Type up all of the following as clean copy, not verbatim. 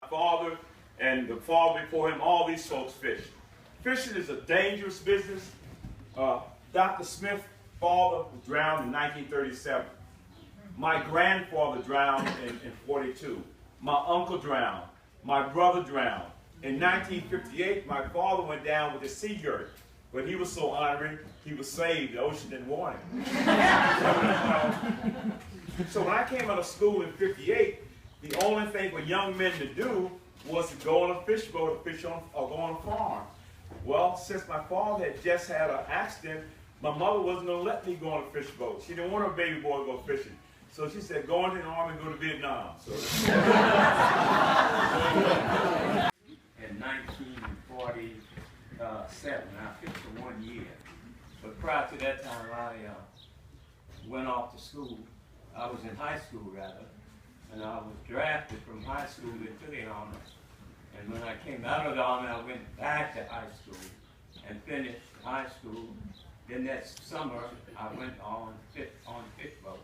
Father and the father before him, all these folks fished. Fishing is a dangerous business. Dr. Smith's father was drowned in 1937. My grandfather drowned in 42. My uncle drowned. My brother drowned. In 1958, my father went down with a sea girt. But he was so honoring, he was saved. The ocean didn't want him. So when I came out of school in 58, the only thing for young men to do was to go on a fish boat or fish on or go on a farm. Well, since my father had just had an accident, my mother wasn't going to let me go on a fish boat. She didn't want her baby boy to go fishing. So she said, go into the army and go to Vietnam. So in 1947, I fished for 1 year. But prior to that time, I went off to school. I was in high school, rather, and I was drafted from high school into the Army. And when I came out of the Army, I went back to high school and finished high school. Then that summer, I went on fish boat.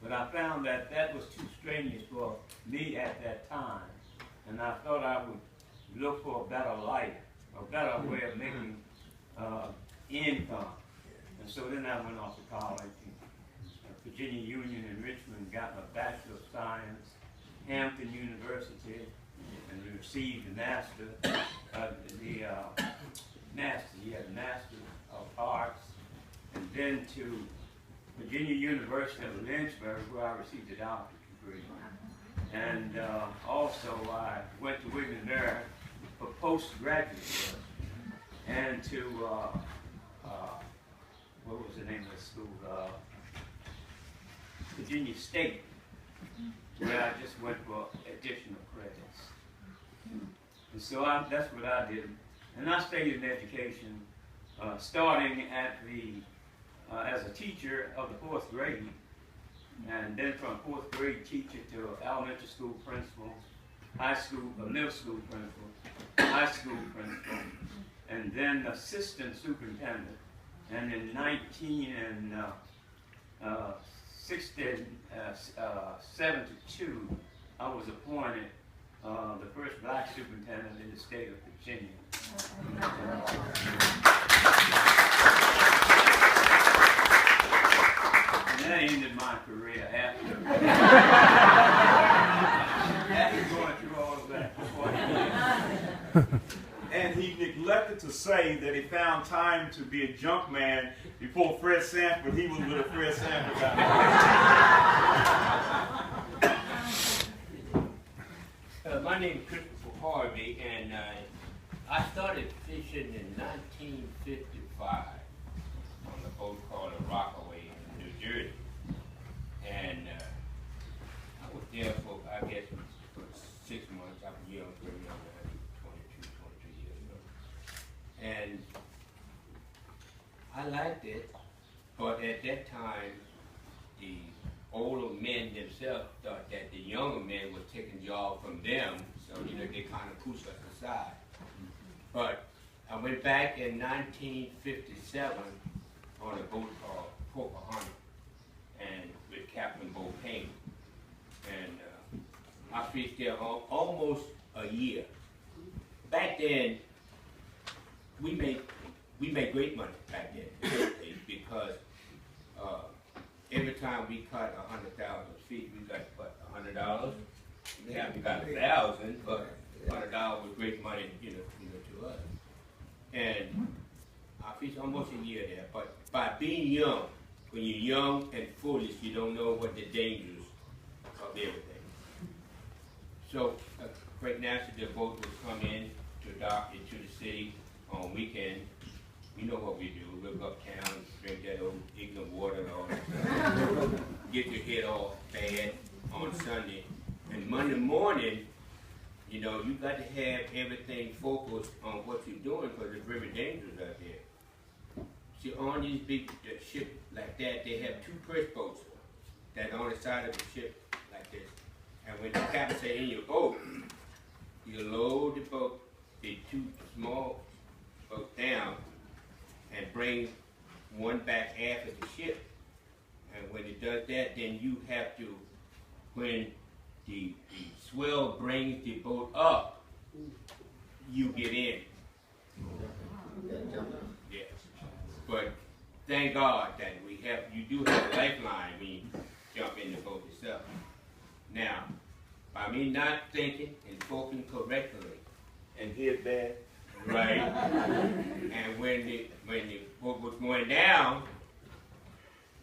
But I found that that was too strenuous for me at that time. And I thought I would look for a better life, a better way of making income. And so then I went off to college. Virginia Union in Richmond, got my Bachelor of Science, Hampton University, and received the Master, Master of Arts, and then to Virginia University of Lynchburg, where I received a doctorate degree. And also I went to William & Mary for postgraduate work, and to, what was the name of the school? Virginia State, where I just went for additional credits. And so that's what I did. And I stayed in education, starting at as a teacher of the 4th grade, and then from 4th grade teacher to elementary school principal, high school, middle school principal, high school principal, and then assistant superintendent. And in 1972, I was appointed the first black superintendent in the state of Virginia. And that ended my career after going through all of that for 40 years. And he neglected to say that he found time to be a junk man before Fred Sanford. He was with a Fred Sanford guy. My name is Christopher Harvey, and I started fishing in 1955 on a boat called the Rockaway in New Jersey. And I was there for, I guess, for 6 months. I was young, very young, 22, 23 years old. And I liked it, but at that time, the older men themselves thought that the younger men were taking jobs from them, so they kind of pushed us aside. But I went back in 1957 on a boat called Pocahontas, and with Captain Bo Payne, and I fished there almost a year. Back then, we made great money back then because every time we caught 100,000 feet, we got what, $100. Yeah, we got 1,000, but $100 was great money, to us. And I fished almost a year there. But by being young, when you're young and foolish, you don't know what the dangers of everything. So, Great National, the boat would come in to dock into the city on weekends. You know what we do, look uptown, drink that old ignorant water and all that stuff. Get your head all bad on Sunday. And Monday morning, you got to have everything focused on what you're doing because it's very dangerous out there. See, on these big ships like that, they have 2 press boats that on the side of the ship like this. And when the captain say in your boat, you load the boat, the 2 small boats down, and bring one back after the ship. And when it does that, then you have to, when the swell brings the boat up, you get in. Yes. But thank God that you do have a lifeline when you jump in the boat yourself. Now, by me not thinking and spoken correctly, And hit bad. right, and when the boat was going down,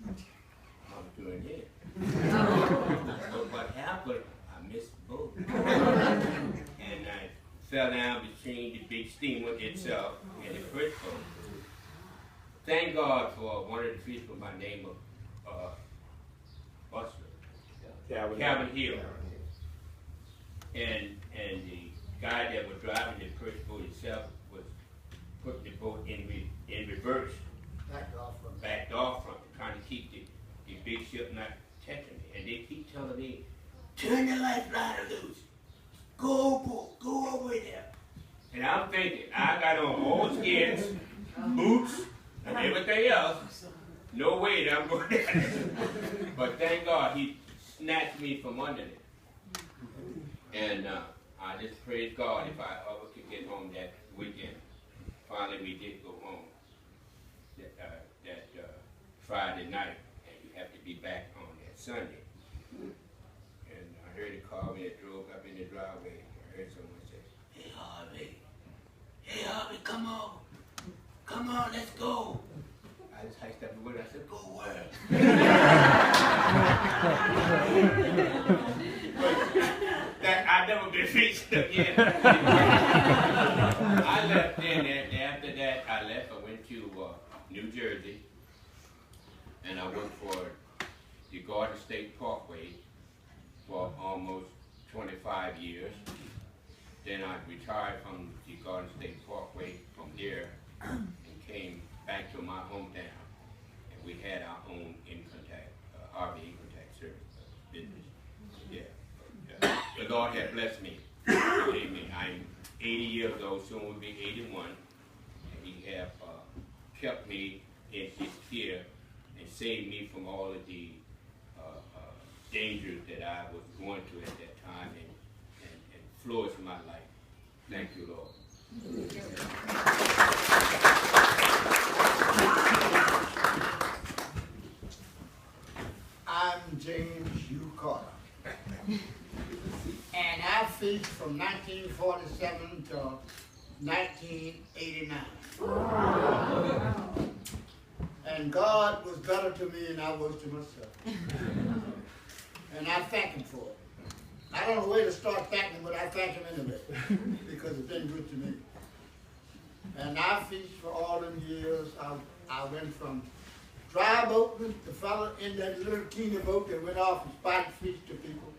I was doing it. But what happened, I missed the boat. And I fell down between the big steamer itself and the first boat. Thank God for one of the fish by the name of Buster. Cabin Hill. And the guy that was driving the first boat itself was putting the boat in reverse. Backed off from it, trying to keep the big ship not touching me. And they keep telling me, turn the lifeline loose. Go over there. And I'm thinking, I got on all skins, boots, and everything else. No way that I'm going there. But thank God he snatched me from under it. And I just praise God if I ever could get home that weekend. Finally, we did go home that Friday night, and you have to be back on that Sunday. And I heard a car when it drove up in the driveway. I heard someone say, hey Harvey, come on, let's go. I just hiked up the window. I said, go where? I've never been fixed again. I left then, and after that, I went to New Jersey, and I worked for the Garden State Parkway for almost 25 years. Then I retired from the Garden State Parkway from there and came back to my hometown. And we had our own income tax, RV income tax service business. Yeah. The Lord had blessed me. Amen. I'm 80 years old, soon will be 81. And He have kept me in His care and saved me from all of the dangers that I was going through at that time and flourished my life. Thank you, Lord. I'm James U. Carter. And I fished from 1947 to 1989. And God was better to me than I was to myself. And I thank Him for it. I don't know where to start thanking Him, but I thank Him anyway, because it's been good to me. And I fished for all them years. I went from dry boating, the fellow in that little teeny boat that went off and spotted fish to people,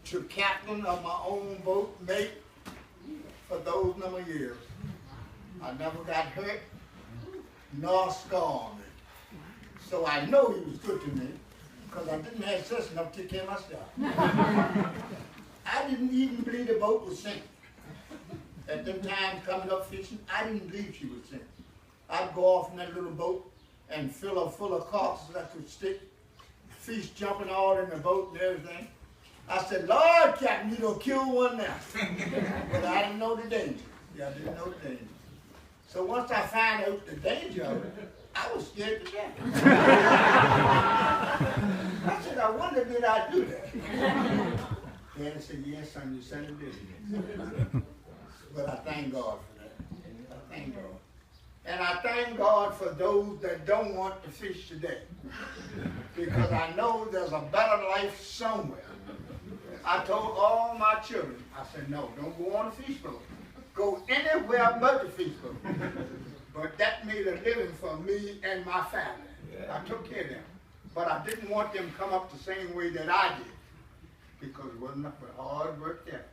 to captain of my own boat, mate, for those number of years. I never got hurt, nor scorned. So I know He was good to me, because I didn't have sense enough to take care of myself. I didn't even believe the boat was sinking. At them times coming up fishing, I didn't believe she would sink. I'd go off in that little boat and fill her full of carcasses that could stick, fish jumping all in the boat and everything. I said, Lord, Captain, you don't kill one now. But I didn't know the danger. Yeah, I didn't know the danger. So once I found out the danger of it, I was scared to death. I said, I wonder did I do that? Daddy said, yes, son, you said it did. But I thank God for that. I thank God. And I thank God for those that don't want to fish today. Because I know there's a better life somewhere. I told all my children, I said, no, don't go on a fish boat. Go anywhere but the fish boat. But that made a living for me and my family. I took care of them. But I didn't want them to come up the same way that I did. Because it wasn't nothing but hard work there.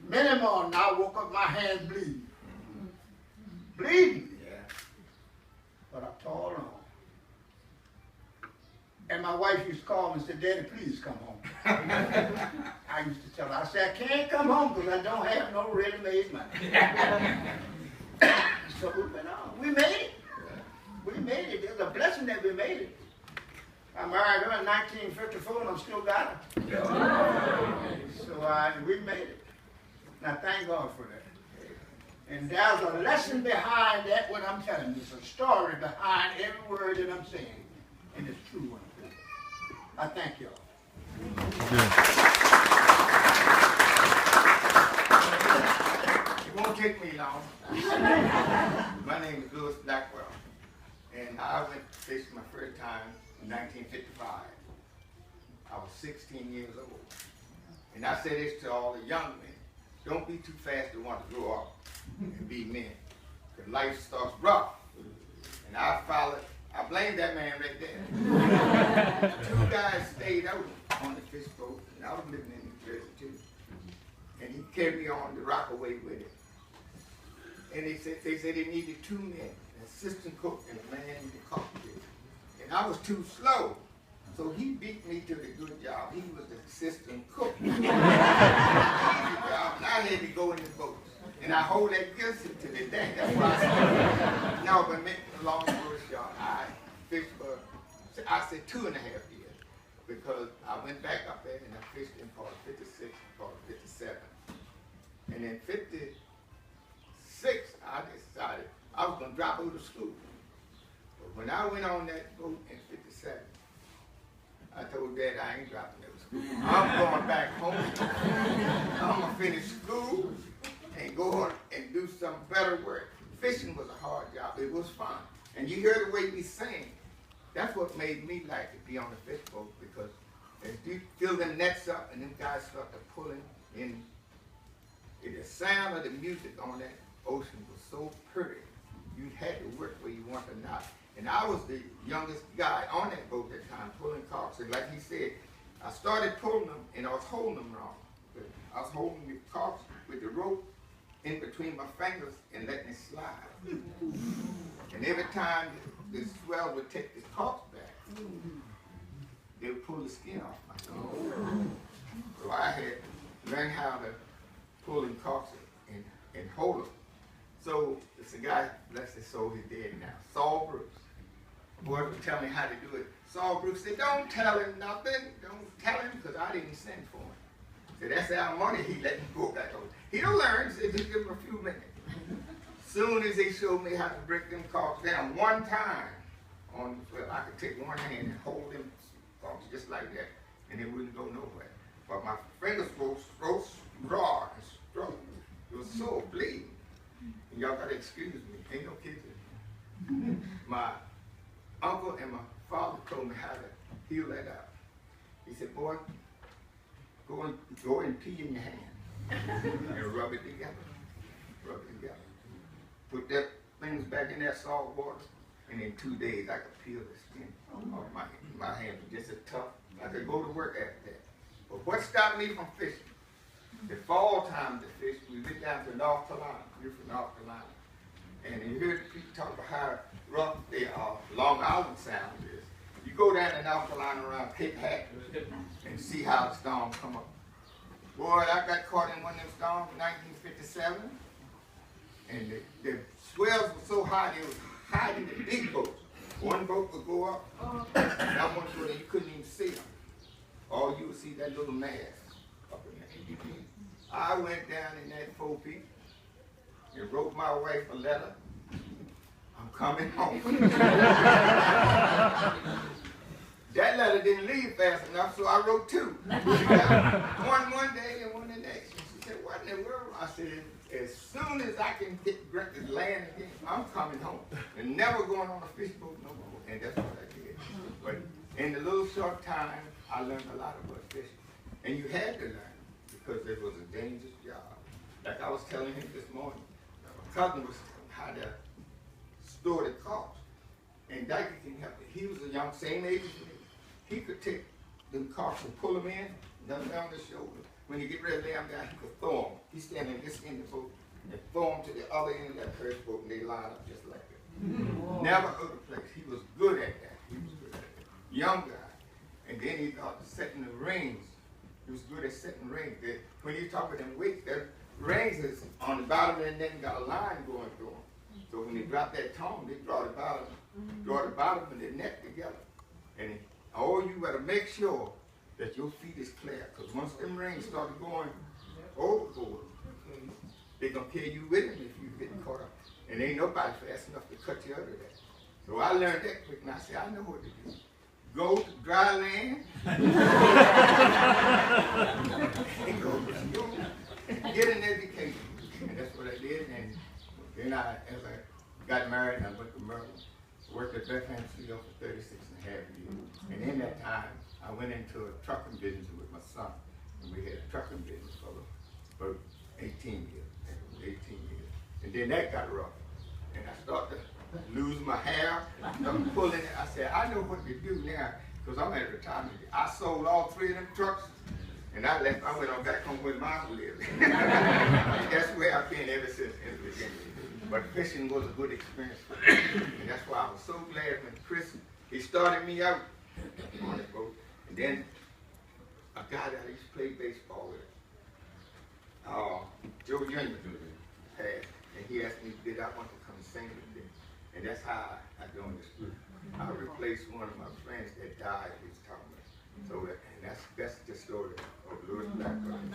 Many mornings I woke up, my hands bleeding. Bleeding. But I toiled on. And my wife used to call me and say, Daddy, please come home. I used to tell her, I said, I can't come home because I don't have no ready-made money. So we went on. We made it. We made it. It was a blessing that we made it. I married her in 1954 and I'm still got her. So we made it. And I thank God for that. And there's a lesson behind that, what I'm telling you. There's a story behind every word that I'm saying. And it's true one. I thank y'all. It won't take me long. My name is Louis Blackwell. And I went fishing my first time in 1955. I was 16 years old. And I say this to all the young men. Don't be too fast to want to grow up and be men. Because life starts rough. And I blame that man right there. 2 guys stayed out on the fish boat, and I was living in New Jersey too. And he carried me on the Rockaway with him. And they said they needed 2 men, an assistant cook and a man in the cockpit. And I was too slow. So he beat me to the good job. He was the assistant cook. And I had to go in the boat. And I hold that against him to the day. That's why I said, no, but make a long story short, I fished for, I said 2.5 years. Because I went back up there and I fished in part 56 and part 57. And in 56, I decided I was going to drop out of school. But when I went on that boat in 57, I told Dad I ain't dropping out of school. I'm going back home. I'm going to finish school and go on and do some better work. Fishing was a hard job. It was fun. And you hear the way we sing. That's what made me like to be on the fish boat, because as you fill the nets up and them guys start to pulling in, the sound of the music on that ocean was so pretty. You had to work where you want to not. And I was the youngest guy on that boat at that time, pulling corks. And like he said, I started pulling them, and I was holding them wrong. I was holding the corks with the rope in between my fingers and letting it slide. And every time the swell would take the corks back, they would pull the skin off my tongue. So I had learned how to pull them corks and hold them. So it's a guy, bless his soul, he's dead now, Saul Brooks. Boy would tell me how to do it. Saul Brooks said, don't tell him nothing. Don't tell him, because I didn't send for him. So that's our money, he let me go back over. He'll learn, so just give him a few minutes. Soon as he showed me how to break them corks down one time, well, I could take one hand and hold them corks just like that, and it wouldn't go nowhere. But my fingers were so raw and strong. It was so bleeding. And y'all gotta excuse me, ain't no kids in here. My uncle and my father told me how to heal that up. He said, boy, go and pee in your hand and rub it together. Rub it together. Put that things back in that salt water, and in 2 days I could peel the skin off my hands. Just as tough. I could go to work after that. But what stopped me from fishing? The fall time to fish, we went down to North Carolina. We're from North Carolina. And you hear the people talk about how rough the Long Island Sound is. You go down to North Carolina around Cape Hatteras and see how the storms come up. Boy, I got caught in one of them storms in 1957. And the swells were so high, they was hiding the big boats. One boat would go up, that one boat, you couldn't even see them. All you would see that little mast up in there. I went down in that 4-peak and wrote my wife a letter. I'm coming home. That letter didn't leave fast enough, so I wrote 2. One day and one the next. She said, what in the world? I said, as soon as I can get this land again, I'm coming home. And never going on a fish boat no more. And that's what I did. But in the little short time, I learned a lot about fishing. And you had to learn, because it was a dangerous job. Like I was telling him this morning, my cousin was telling how to store the corks. And Dyke can help me. He was a young, same age as me. He could take them corks and pull them in, them down the shoulder. When he get ready to lay them down, he could throw them. He's standing this end of the boat and throw them to the other end of that first boat, and they line up just like that. Never out of place. He was good at that. He was good at that. Young guy. And then he got to setting the rings. He was good at setting rings. When you talk about them weights, the rings is on the bottom and then got a line going through them. So when they drop that tone, they draw the bottom and the net together. And Oh, you better make sure that your feet is clear, because once them rings started going overboard, they're going to carry you with them if you get caught up. And ain't nobody fast enough to cut you out of that. So I learned that quick, and I said, I know what to do. Go to dry land, and go to school, and get an education. And that's what I did. And then as I got married, I went to Maryland, worked at Bethlehem Studio for 36 and a half years. And in that time, I went into a trucking business with my son. And we had a trucking business for 18 years. 18 years. And then that got rough. And I started to lose my hair. I'm pulling it. I said, I know what to do now, because I'm at retirement. I sold all 3 of them trucks, and I went on back home where mom lived. That's where I've been ever since in Virginia. But fishing was a good experience for me. And that's why I was so glad when Chris, he started me out on the boat. And then a guy that I used to play baseball with, Joe Jr. passed, and he asked me, did I want to come sing with him? And that's how I joined this group. I replaced one of my friends that died, he was talking about. So, and that's the story of Louis Blackburn.